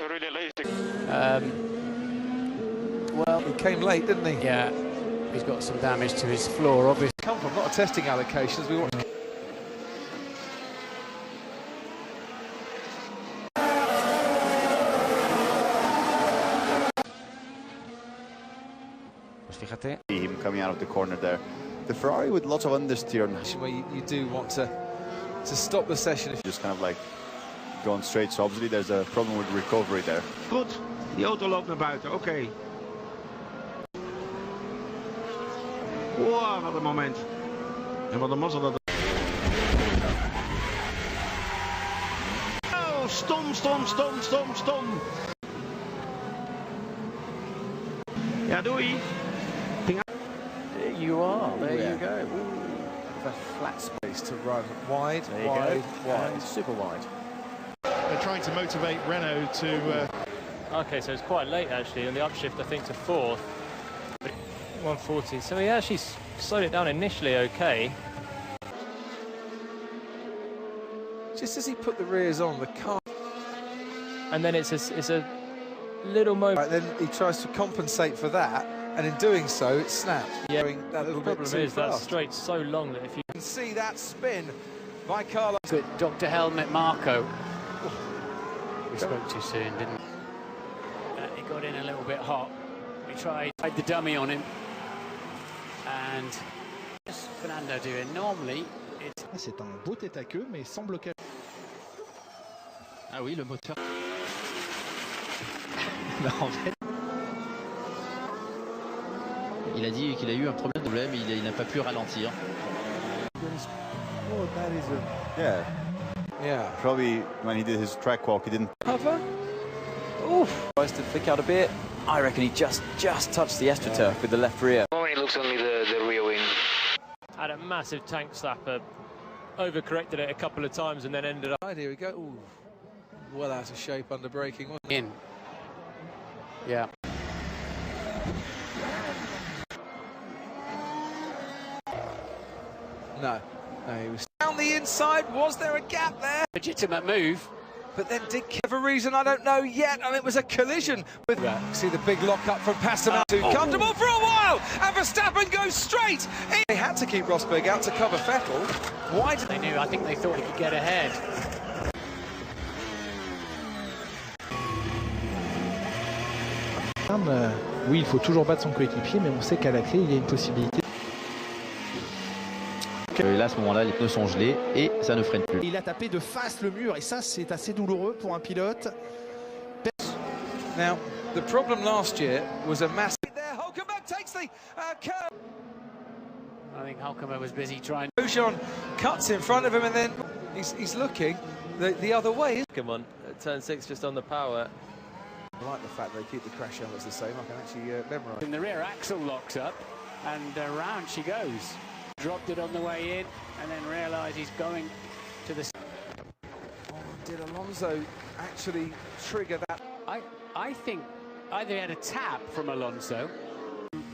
really late. Well, he came late, didn't he? Yeah, he's got some damage to his floor, obviously. Come from, not a testing allocations. We want. Fíjate. Him coming out of the corner there. The Ferrari with lots of understeer. Where you do want to stop the session. Just kind of like going straight, so obviously there's a problem with recovery there. Goed, die auto loopt naar buiten, oké. Wow, wat een moment. En wat een mazzel dat... Oh, stom. Ja, doei. There you are, there you go. A flat space to run wide, wide, super wide. They're trying to motivate Renault to... Okay, so it's quite late actually, and the upshift I think to 4th. 140, so he actually slowed it down initially okay. Just as he put the rears on, the car... And then it's a little moment... Right, then he tries to compensate for that, and in doing so, it snaps. Yeah, that little the problem is that straight's so long that if you can see that spin by Carlos... Good, Dr. Helmet Marco. We spoke too soon, didn't we? He got in a little bit hot. We tried the dummy on him. And what's Fernando doing? Normally, it's... C'est un beau tête à queue, mais sans blocage. Ah oui, le moteur. En fait, il a dit qu'il a eu un problème, il n'a pas pu ralentir. Oh, that is a... Yeah. Probably when he did his track walk, he didn't... Cover? Oof. Tries to flick out a bit. I reckon he just touched the AstroTurf with the left rear. It looks only the rear wing. had a massive tank slapper, overcorrected it a couple of times and then ended up... Here we go. Ooh. Well out of shape under braking. In. Yeah. No, he was down the inside. Was there a gap there? Legitimate move. But then did for a reason I don't know yet, and it was a collision with... See the big lock-up from Pastor too comfortable for a while, and Verstappen goes straight in. They had to keep Rosberg out to cover Vettel. Why did they knew? I think they thought he could get ahead. Oui, il faut toujours battre son coéquipier, mais on sait qu'à la clé, il y a une possibilité. Et là, à ce moment-là, les pneus sont gelés et ça ne freine plus. Il a tapé de face le mur et ça, c'est assez douloureux pour un pilote. Now, the problem last year was a massive... There, Hulkenberg takes the curve. I think Hulkenberg was busy trying... Grosjean cuts in front of him and then he's looking the other way. Come on, turn 6 just on the power. I like the fact they keep the crash helmets the same. I can actually memorise. And the rear axle locks up and round she goes. Dropped it on the way in and then realised he's going to the... Oh, did Alonso actually trigger that? I think either he had a tap from Alonso.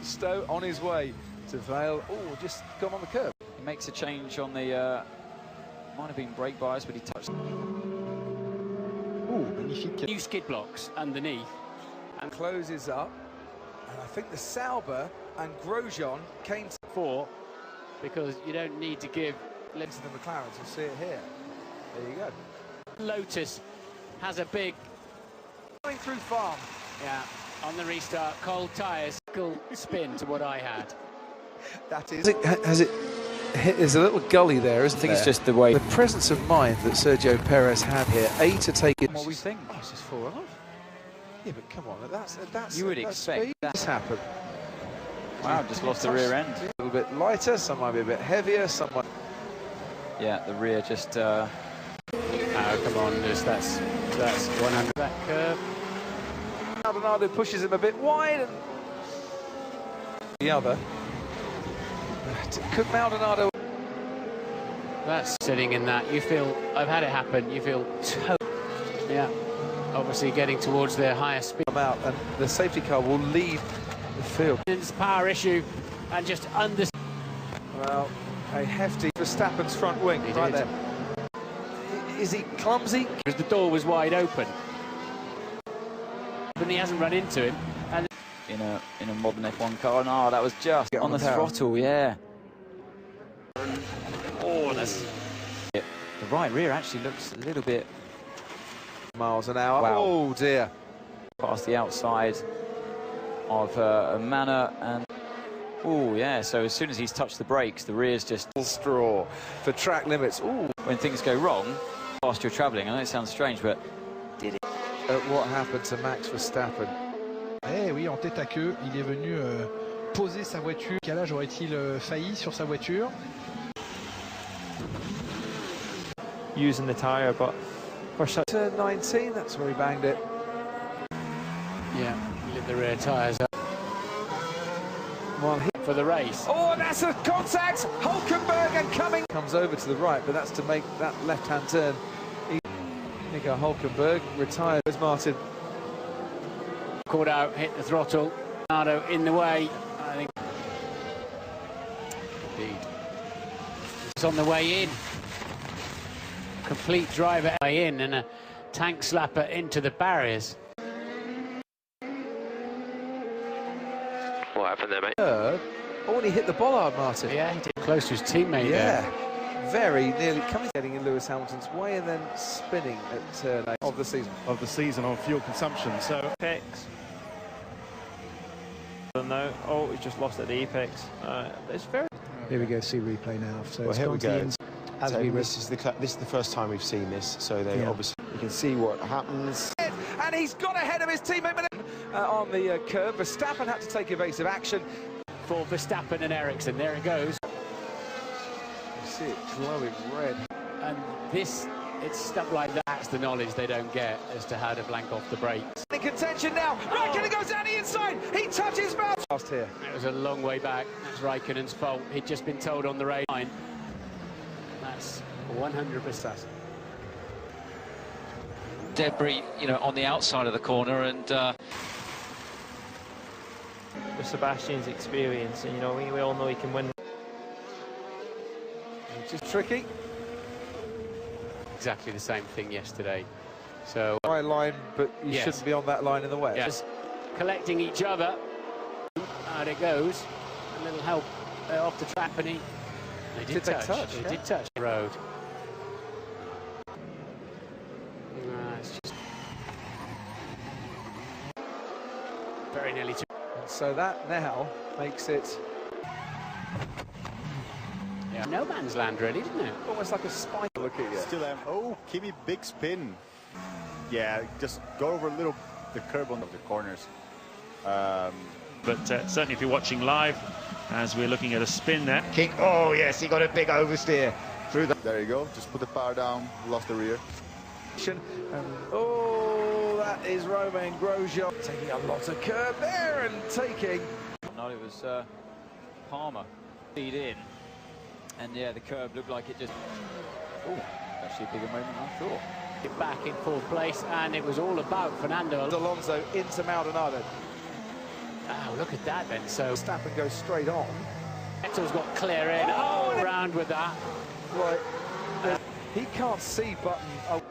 Stowe on his way to Vale. Oh, just gone on the curb. He makes a change on the... might have been brake bias, but he touched... Ooh, magnifique. New skid blocks underneath. And closes up. And I think the Sauber and Grosjean came to... 4. Because you don't need to give... Into the McLarens, you'll see it here. There you go. Lotus has a big... Going through farm. Yeah, on the restart, cold tyres, cool spin to what I had. That is... Has it hit? There's a little gully there, isn't there? I think it's just the way... The presence of mind that Sergio Perez had here. To take it... What we think. Oh, it's just 4 off. Yeah, but come on, that's you would expect that to happen. Wow, just lost the rear end. A little bit lighter, some might be a bit heavier, some might... Yeah, the rear just... Oh, come on, that's 100 that curve. Maldonado pushes him a bit wide and... The other. Could Maldonado... That's sitting in that. You feel... I've had it happen. You feel... Yeah. Obviously getting towards their higher speed. Out and the safety car will leave the field. It's power issue and just under... Well, a hefty Verstappen's front wing right there. Is he clumsy? The door was wide open. But he hasn't run into him. And in a modern F1 car. No, that was just on the throttle, yeah. Oh, that's... The right rear actually looks a little bit... miles an hour. Wow. Oh, dear. Past the outside of Manor and... Oh, yeah, so as soon as he's touched the brakes, the rear's just... Straw for track limits. Ooh. When things go wrong, whilst you're travelling, I know it sounds strange, but... Did it... What happened to Max Verstappen? Eh oui, en tête à queue, il est venu poser sa voiture. Quel âge aurait-il failli sur sa voiture? Using the tyre, but for such... Turn 19, that's where he banged it. yeah, lit the rear tyres up. Well, For the race. oh, and that's a contact! Hulkenberg and coming. Comes over to the right, but that's to make that left-hand turn. Nico Hulkenberg retired as Martin. Caught out, hit the throttle. Nardo in the way, I think. Indeed. It's on the way in. Complete driver way in and a tank slapper into the barriers. What happened there, mate? Oh, and he hit the bollard, Martin. Yeah, he did close to his teammate Yeah. there. Very nearly coming, getting in Lewis Hamilton's way and then spinning at turn 8 of the season. On fuel consumption. So apex. No, oh, he just lost at the apex. It's very... Here we go, see replay now. So well, it's here we go. As So we this is the first time we've seen this. So they obviously you can see what happens. And he's got ahead of his teammate on the curve. Verstappen had to take evasive action. For Verstappen and Ericsson, there it goes. You see it glowing red. And this, it's stuff like that. That's the knowledge they don't get as to how to blank off the brakes. In contention now. Raikkonen goes down the inside. He touches mouth. Last here. It was a long way back. That's Raikkonen's fault. He'd just been told on the rail line. That's 100%. Debris, you know, on the outside of the corner, and With Sebastian's experience, and you know, we all know he can win. Which is tricky. Exactly the same thing yesterday. So Right line, but you Yes. shouldn't be on that line in the wet. yes, collecting each other. Out it goes. A little help off the trap, and they did touch. They yeah. did touch the road. It's just very nearly to. And so that now makes it No man's land, really, isn't it? almost like a spike. Look at you. Still oh, Kimi, big spin. Yeah, just go over a little the curb on the corners. but certainly if you're watching live, as we're looking at a spin there. King. Oh yes, he got a big oversteer through the. There you go. Just put the power down. Lost the rear. And, oh, that is Romain Grosjean taking a lot of curb there and taking. No, it was Palmer. Lead in. And yeah, the curb looked like it just... Oh, actually a bigger moment than I thought. Get back in fourth place, and it was all about Fernando Alonso into Maldonado. Oh, look at that then. So Verstappen goes straight on. Vettel's got clear in. Oh, round with that. Right. He can't see Button. Oh.